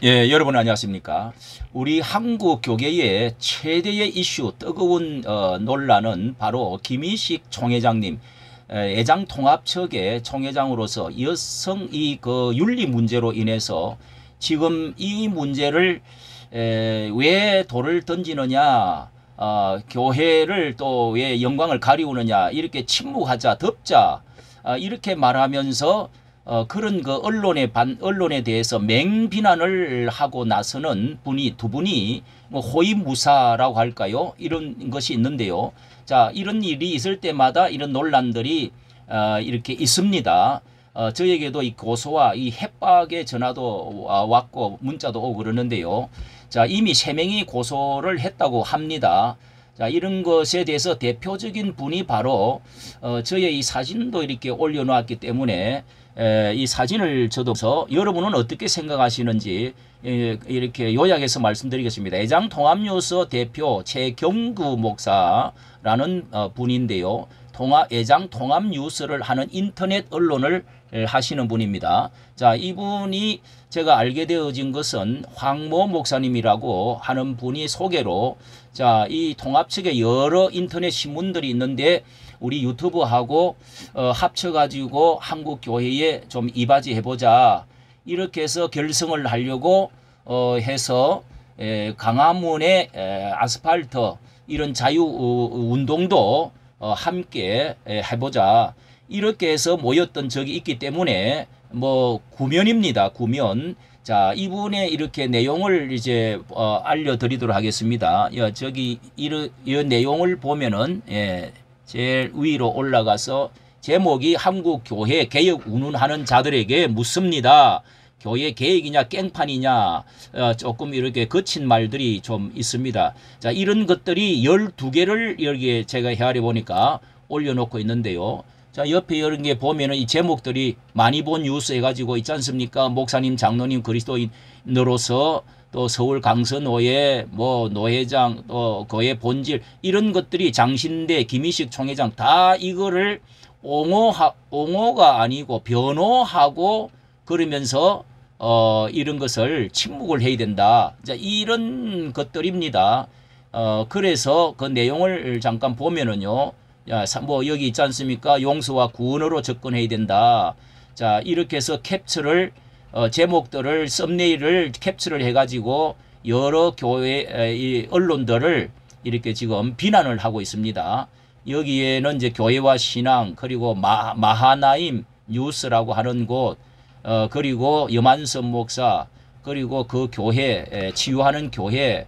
예, 여러분 안녕하십니까. 우리 한국 교계의 최대의 이슈, 뜨거운 논란은 바로 김희식 총회장님, 애장통합측의 총회장으로서 여성 그 윤리 문제로 인해서 지금 이 문제를 왜 돌을 던지느냐, 교회를 또 왜 영광을 가리우느냐, 이렇게 침묵하자, 덮자, 이렇게 말하면서 그런 그 언론에 대해서 맹비난을 하고 나서는 두 분이 뭐 호위무사라고 할까요? 이런 것이 있는데요. 자, 이런 일이 있을 때마다 이런 논란들이 이렇게 있습니다. 저에게도 이 고소와 이 협박의 전화도 왔고 문자도 오고 그러는데요. 자, 이미 3명이 고소를 했다고 합니다. 자, 이런 것에 대해서 대표적인 분이 바로 저의 이 사진도 이렇게 올려놓았기 때문에 이 사진을 저도서 여러분은 어떻게 생각하시는지 이렇게 요약해서 말씀드리겠습니다. 애장통합뉴스 대표 최경구 목사라는 분인데요. 애장통합뉴스를 하는 인터넷 언론을 하시는 분입니다. 자, 이분이 제가 알게 되어진 것은 황모 목사님이라고 하는 분이 소개로, 자, 이 통합 측에 여러 인터넷 신문들이 있는데 우리 유튜브하고 합쳐가지고 한국 교회에 좀 이바지 해보자, 이렇게 해서 결성을 하려고 해서 광화문의 아스팔트 이런 자유 운동도 함께 해보자, 이렇게 해서 모였던 적이 있기 때문에 뭐 구면입니다. 구면. 자, 이분의 이렇게 내용을 이제 알려드리도록 하겠습니다. 저기 이 내용을 보면은 제일 위로 올라가서 제목이 한국 교회 개혁 운운하는 자들에게 묻습니다. 교회 개혁이냐 깽판이냐, 조금 이렇게 거친 말들이 좀 있습니다. 자, 이런 것들이 12개를 여기에 제가 헤아려 보니까 올려놓고 있는데요. 자, 옆에 이런 게 보면은 이 제목들이 많이 본 뉴스 해가지고 있지 않습니까? 목사님, 장로님, 그리스도인으로서 또 서울 강서노예, 뭐 노회장, 또 교회 본질, 이런 것들이 장신대, 김희식 총회장 다 이거를 옹호가 아니고 변호하고 그러면서 이런 것을 침묵을 해야 된다. 자, 이런 것들입니다. 그래서 그 내용을 잠깐 보면은요. 뭐 여기 있지 않습니까? 용서와 구원으로 접근해야 된다. 자, 이렇게 해서 캡처를 제목들을 썸네일을 캡처를 해가지고 여러 교회 이 언론들을 이렇게 지금 비난을 하고 있습니다. 여기에는 이제 교회와 신앙, 그리고 마하나임 뉴스라고 하는 곳, 그리고 염한섭 목사, 그리고 그 교회 치유하는 교회에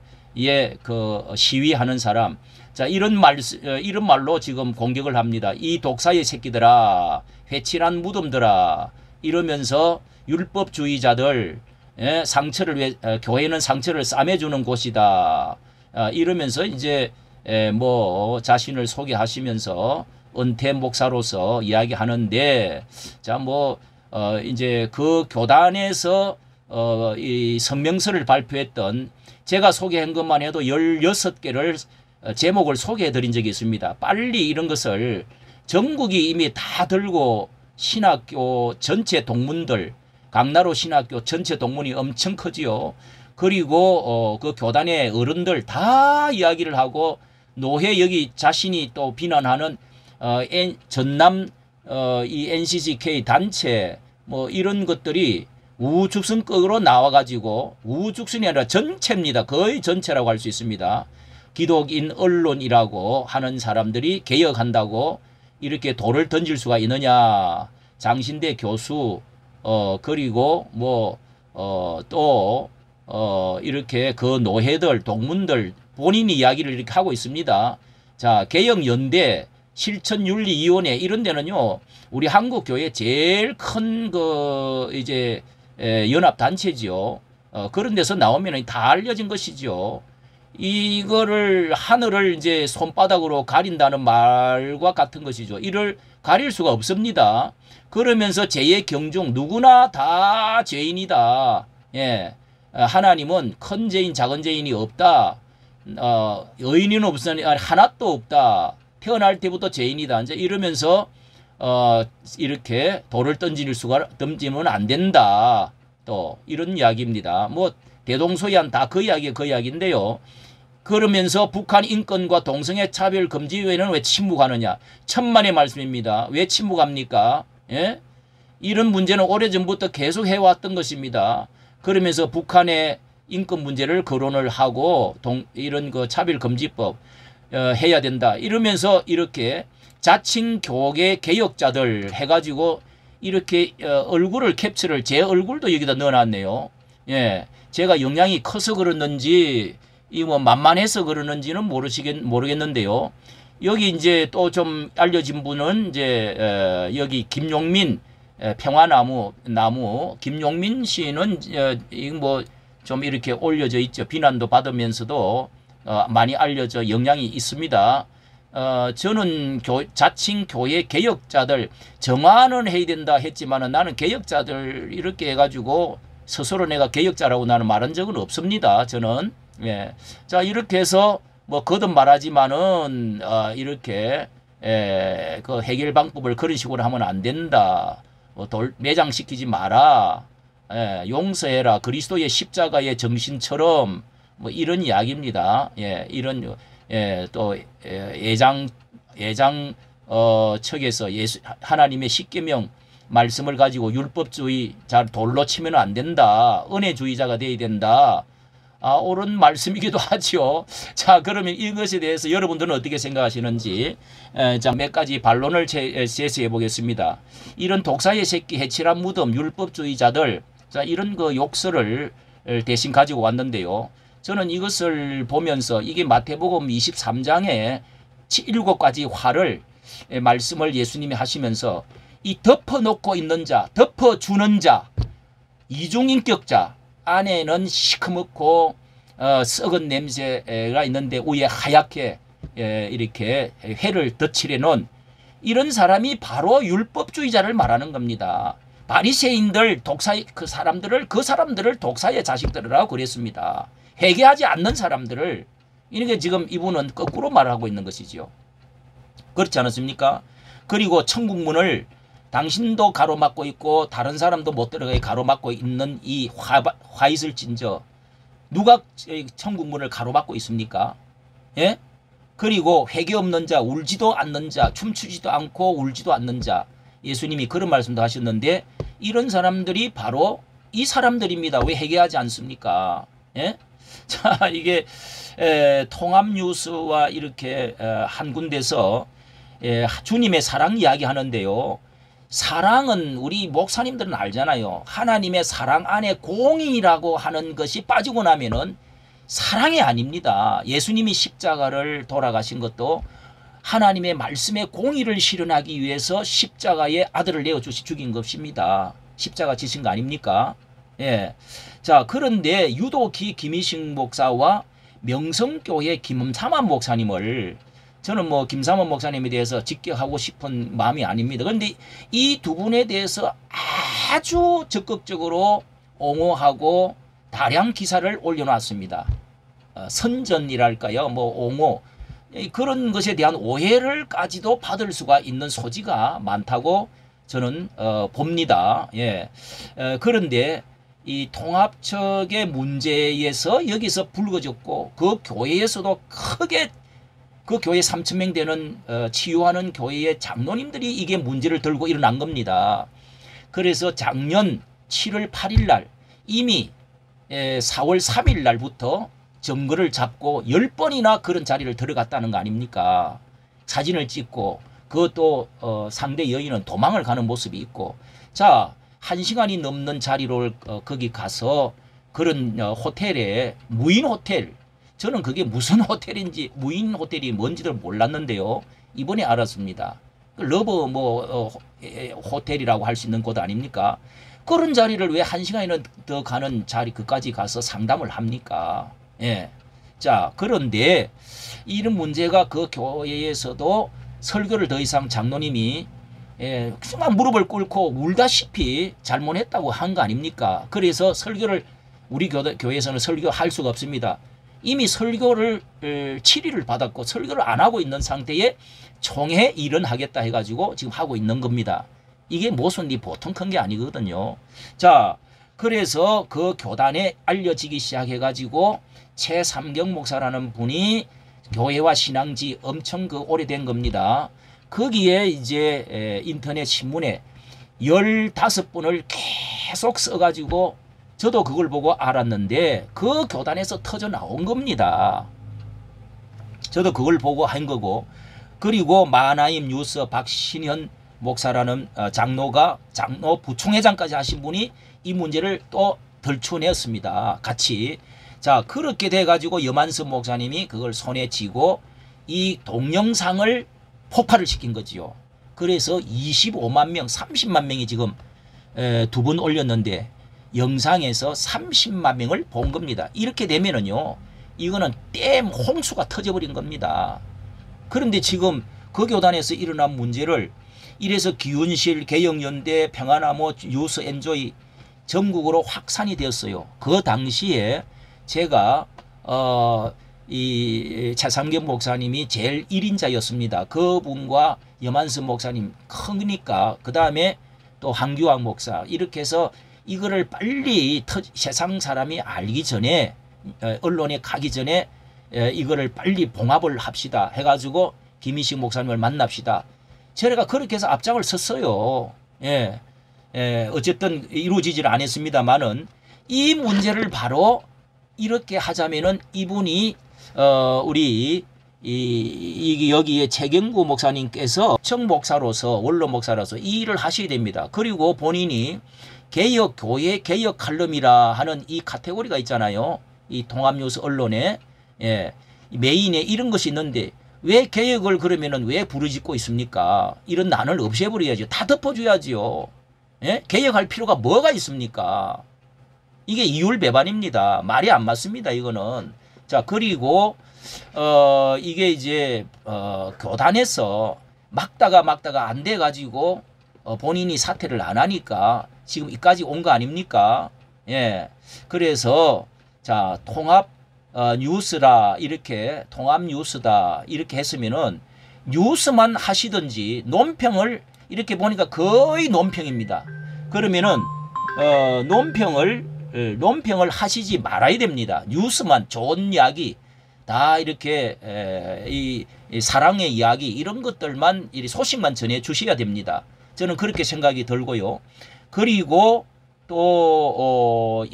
그 시위하는 사람. 자, 이런 말로 지금 공격을 합니다. 이 독사의 새끼들아, 회칠한 무덤들아, 이러면서 율법주의자들, 교회는 상처를 싸매주는 곳이다, 이러면서 이제 뭐 자신을 소개하시면서 은퇴 목사로서 이야기하는데, 자, 뭐 이제 그 교단에서 이 성명서를 발표했던, 제가 소개한 것만 해도 16개를 제목을 소개해 드린 적이 있습니다. 빨리 이런 것을 전국이 이미 다 들고, 신학교 전체 동문들, 강나로 신학교 전체 동문이 엄청 크지요. 그리고 그 교단의 어른들 다 이야기를 하고, 노회 여기 자신이 또 비난하는 전남 이 NCCK 단체 뭐 이런 것들이 우죽순급으로 나와가지고, 우죽순이 아니라 전체입니다. 거의 전체라고 할 수 있습니다. 기독인 언론이라고 하는 사람들이 개혁한다고 이렇게 돌을 던질 수가 있느냐. 장신대 교수, 그리고 뭐 또 이렇게 그 노회들, 동문들 본인이 이야기를 이렇게 하고 있습니다. 자, 개혁연대, 실천윤리위원회 이런 데는요, 우리 한국 교회 제일 큰 그 이제 연합단체지요. 그런 데서 나오면 다 알려진 것이죠. 이거를 하늘을 이제 손바닥으로 가린다는 말과 같은 것이죠. 이를 가릴 수가 없습니다. 그러면서 죄의 경중, 누구나 다 죄인이다. 예, 하나님은 큰 죄인, 작은 죄인이 없다. 의인은 없으니 하나도 없다. 태어날 때부터 죄인이다. 이제 이러면서 이렇게 돌을 던지면 안 된다. 또 이런 이야기입니다. 뭐 대동소이한 다 그 이야기인데요. 그러면서 북한 인권과 동성애 차별 금지위원회는 왜 침묵하느냐. 천만의 말씀입니다. 왜 침묵합니까? 예? 이런 문제는 오래전부터 계속 해왔던 것입니다. 그러면서 북한의 인권 문제를 거론을 하고 이런 그 차별금지법 해야 된다. 이러면서 이렇게 자칭 교계 개혁자들 해가지고 이렇게 얼굴을 캡처를 제 얼굴도 여기다 넣어놨네요. 예, 제가 영향이 커서 그러는지 이 뭐 만만해서 그러는지는 모르겠는데요. 여기 이제 또 좀 알려진 분은 이제 여기 김용민 평화나무 김용민 씨는 뭐 좀 이렇게 올려져 있죠. 비난도 받으면서도 많이 알려져 영향이 있습니다. 저는 자칭 교회 개혁자들 정화는 해야 된다 했지만은 나는 개혁자들 이렇게 해가지고 스스로 내가 개혁자라고 나는 말한 적은 없습니다. 저는. 예. 자, 이렇게 해서 뭐 거듭 말하지만은 이렇게 그 해결 방법을 그런 식으로 하면 안 된다. 뭐 매장시키지 마라. 용서해라. 그리스도의 십자가의 정신처럼 뭐 이런 이야기입니다. 예, 이런 또 예장 측에서 하나님의 십계명 말씀을 가지고 율법주의 잘 돌로 치면 안 된다. 은혜주의자가 돼야 된다. 옳은 말씀이기도 하죠. 자, 그러면 이것에 대해서 여러분들은 어떻게 생각하시는지 자, 몇 가지 반론을 제시해 보겠습니다. 이런 독사의 새끼 해칠한 무덤 율법주의자들 자, 이런 그 욕설을 대신 가지고 왔는데요. 저는 이것을 보면서 이게 마태복음 23장에 7가지 화를 말씀을 예수님이 하시면서 이 덮어놓고 있는 자, 덮어주는 자, 이중인격자 안에는 시커멓고 썩은 냄새가 있는데 위에 하얗게 이렇게 회를 덧칠해 놓은 이런 사람이 바로 율법주의자를 말하는 겁니다. 바리새인들 그 사람들을 독사의 자식들이라고 그랬습니다. 회개하지 않는 사람들을 이렇게 지금 이분은 거꾸로 말하고 있는 것이죠. 그렇지 않습니까? 그리고 천국문을 당신도 가로막고 있고 다른 사람도 못 들어가게 가로막고 있는 이 화 있을진저 누가 천국문을 가로막고 있습니까? 예? 그리고 회개 없는 자, 울지도 않는 자, 춤추지도 않고 울지도 않는 자 예수님이 그런 말씀도 하셨는데 이런 사람들이 바로 이 사람들입니다. 왜 회개하지 않습니까? 예? 자, 이게 통합뉴스와 이렇게 한 군데서 주님의 사랑 이야기 하는데요. 사랑은 우리 목사님들은 알잖아요. 하나님의 사랑 안에 공의라고 하는 것이 빠지고 나면은 사랑이 아닙니다. 예수님이 십자가를 돌아가신 것도 하나님의 말씀의 공의를 실현하기 위해서 십자가에 아들을 내어 죽인 것입니다. 십자가 지신 거 아닙니까? 예. 자, 그런데 유독 김희식 목사와 명성교회 김삼환 목사님을 저는 뭐 김삼환 목사님에 대해서 직격하고 싶은 마음이 아닙니다. 그런데 이 두 분에 대해서 아주 적극적으로 옹호하고 다량 기사를 올려놨습니다. 선전이랄까요, 뭐 옹호 그런 것에 대한 오해를까지도 받을 수가 있는 소지가 많다고 저는 봅니다. 예. 그런데 이 통합척의 문제에서 여기서 불거졌고 그 교회에서도 크게 그 교회 3,000명 되는 치유하는 교회의 장로님들이 이게 문제를 들고 일어난 겁니다. 그래서 작년 7월 8일 날 이미 4월 3일 날부터 점거를 잡고 10번이나 그런 자리를 들어갔다는 거 아닙니까? 사진을 찍고 그것도 상대 여인은 도망을 가는 모습이 있고 자 1시간이 넘는 자리로 거기 가서 그런 호텔에 무인 호텔 저는 그게 무슨 호텔인지 무인 호텔이 뭔지를 몰랐는데요. 이번에 알았습니다. 러버 호텔이라고 할 수 있는 곳 아닙니까? 그런 자리를 왜 1시간이나 더 가는 자리 그까지 가서 상담을 합니까? 예. 자, 그런데 이런 문제가 그 교회에서도 설교를 더 이상 장로님이 정말 무릎을 꿇고 울다시피 잘못했다고 한 거 아닙니까? 그래서 설교를 우리 교회에서는 설교할 수가 없습니다. 이미 설교를 7일을 받았고 설교를 안 하고 있는 상태에 총회 일언하겠다 해가지고 지금 하고 있는 겁니다. 이게 모순이 보통 큰 게 아니거든요. 자, 그래서 그 교단에 알려지기 시작해가지고 최삼경 목사라는 분이 교회와 신앙지 엄청 그 오래된 겁니다. 거기에 이제 인터넷 신문에 15분을 계속 써가지고 저도 그걸 보고 알았는데 그 교단에서 터져 나온 겁니다. 저도 그걸 보고 한 거고, 그리고 마나임 뉴스 박신현 목사라는 장로 부총회장까지 하신 분이 이 문제를 또 덜쳐냈습니다. 같이. 자, 그렇게 돼가지고 염한섭 목사님이 그걸 손에 쥐고 이 동영상을 폭발을 시킨 거지요. 그래서 25만 명, 30만 명이 지금 두 번 올렸는데 영상에서 30만 명을 본 겁니다. 이렇게 되면은요, 이거는 댐 홍수가 터져버린 겁니다. 그런데 지금 그 교단에서 일어난 문제를 이래서 기운실, 개혁연대, 평화나무, 유스 엔조이 전국으로 확산이 되었어요. 그 당시에 제가 이 최삼경 목사님이 제일 1인자였습니다. 그분과 염한섭 목사님 크니까, 그 다음에 또 한규왕 목사, 이렇게 해서 이거를 빨리 세상 사람이 알기 전에, 언론에 가기 전에 이거를 빨리 봉합을 합시다 해가지고 김희식 목사님을 만납시다. 제가 그렇게 해서 앞장을 섰어요. 예. 어쨌든 이루어지지를 않았습니다만은 이 문제를 바로 이렇게 하자면은 이분이 우리 여기에 최경구 목사님께서 청목사로서, 원로 목사로서 이 일을 하셔야 됩니다. 그리고 본인이 개혁 교회 개혁 칼럼이라 하는 이 카테고리가 있잖아요. 이 통합뉴스 언론에 메인에 이런 것이 있는데 왜 개혁을 그러면은 왜 부르짖고 있습니까? 이런 난을 없애버려야죠. 다 덮어줘야지요. 예? 개혁할 필요가 뭐가 있습니까? 이게 이율배반입니다. 말이 안 맞습니다. 이거는. 자, 그리고 이게 이제 교단에서 막다가 안 돼가지고 본인이 사퇴를 안 하니까 지금 이까지 온 거 아닙니까? 예. 그래서 자, 통합 뉴스라, 이렇게 통합 뉴스다 이렇게 했으면은 뉴스만 하시든지, 논평을 이렇게 보니까 거의 논평입니다. 그러면은 논평을 하시지 말아야 됩니다. 뉴스만 좋은 이야기 다 이렇게 이 사랑의 이야기 이런 것들만, 이 소식만 전해 주셔야 됩니다. 저는 그렇게 생각이 들고요. 그리고 또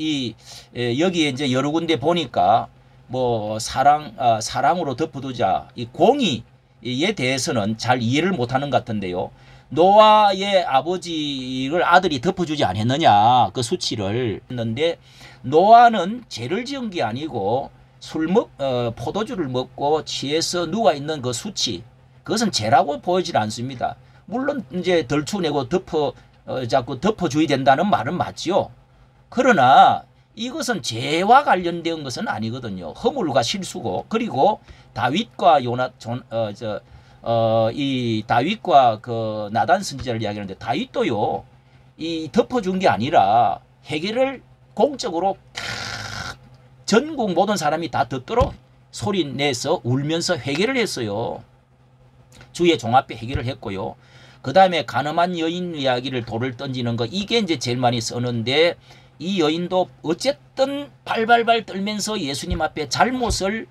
여기에 이제 여러 군데 보니까 뭐 사랑으로 덮어두자, 이 공의에 대해서는 잘 이해를 못하는 것 같은데요. 노아의 아버지를 아들이 덮어주지 않았느냐, 그 수치를 했는데, 노아는 죄를 지은 게 아니고 포도주를 먹고 취해서 누워있는 그 수치, 그것은 죄라고 보이질 않습니다. 물론 이제 덜추내고 자꾸 덮어줘야 된다는 말은 맞지요. 그러나 이것은 죄와 관련된 것은 아니거든요. 허물과 실수고, 그리고 다윗과 다윗과 그 나단 선지자를 이야기하는데, 다윗도요, 이 덮어준 게 아니라 해결을 공적으로 전국 모든 사람이 다 듣도록 소리 내서 울면서 회개를 했어요. 주의 종 앞에 회개를 했고요. 그 다음에 가늠한 여인 이야기를 돌을 던지는 거, 이게 이제 제일 많이 쓰는데, 이 여인도 어쨌든 발발발 떨면서 예수님 앞에 잘못을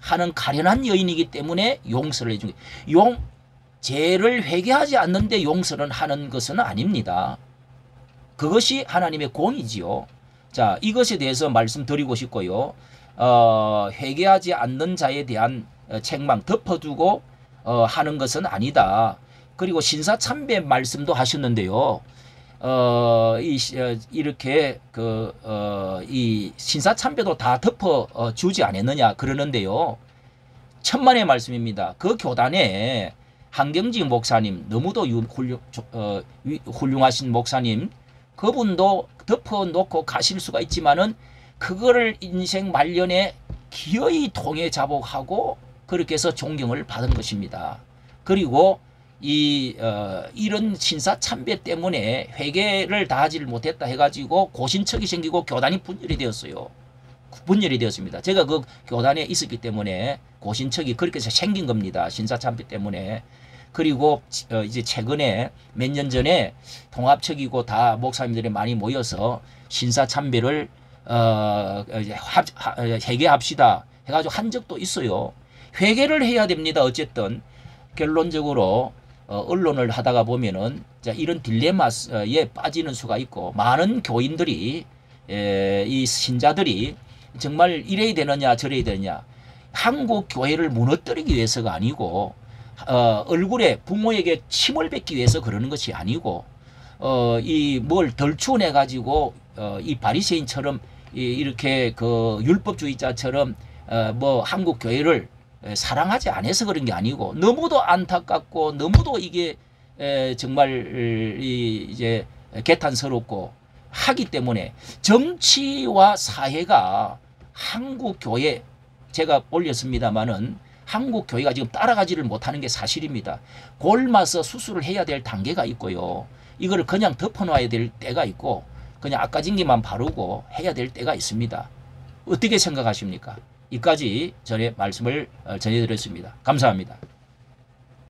하는 가련한 여인이기 때문에 용서를 해준 거예요. 죄를 회개하지 않는데 용서를 하는 것은 아닙니다. 그것이 하나님의 공이지요. 자, 이것에 대해서 말씀드리고 싶고요. 회개하지 않는 자에 대한 책망 덮어두고 하는 것은 아니다. 그리고 신사참배 말씀도 하셨는데요. 이렇게 이 신사참배도 다 덮어주지 않았느냐 그러는데요. 천만의 말씀입니다. 그 교단에 한경직 목사님, 너무도 훌륭하신 목사님, 그분도 덮어놓고 가실 수가 있지만은 그거를 인생 말년에 기어이 통해 자복하고 그렇게 해서 존경을 받은 것입니다. 그리고 이런 신사참배 때문에 회개를 다하지를 못했다 해가지고 고신척이 생기고 교단이 분열이 되었어요. 분열이 되었습니다. 제가 그 교단에 있었기 때문에 고신척이 그렇게 해서 생긴 겁니다. 신사참배 때문에. 그리고 이제 최근에 몇 년 전에 통합측이고 다 목사님들이 많이 모여서 신사참배를 이제 회개합시다 해가지고 한 적도 있어요. 회개를 해야 됩니다. 어쨌든 결론적으로 언론을 하다가 보면은 이런 딜레마에 빠지는 수가 있고, 많은 교인들이 이 신자들이 정말 이래야 되느냐 저래야 되느냐, 한국 교회를 무너뜨리기 위해서가 아니고 얼굴에 부모에게 침을 뱉기 위해서 그러는 것이 아니고 이 뭘 덜추내 가지고 이 바리새인처럼 이렇게 그 율법주의자처럼 뭐 한국 교회를 사랑하지 않아서 그런 게 아니고, 너무도 안타깝고 너무도 이게 정말 이제 개탄스럽고 하기 때문에 정치와 사회가 한국 교회, 제가 올렸습니다마는 한국 교회가 지금 따라가지를 못하는 게 사실입니다. 골마서 수술을 해야 될 단계가 있고요. 이거를 그냥 덮어놔야 될 때가 있고 그냥 앞가진기만 바르고 해야 될 때가 있습니다. 어떻게 생각하십니까? 이까지 전에 말씀을 전해드렸습니다. 감사합니다.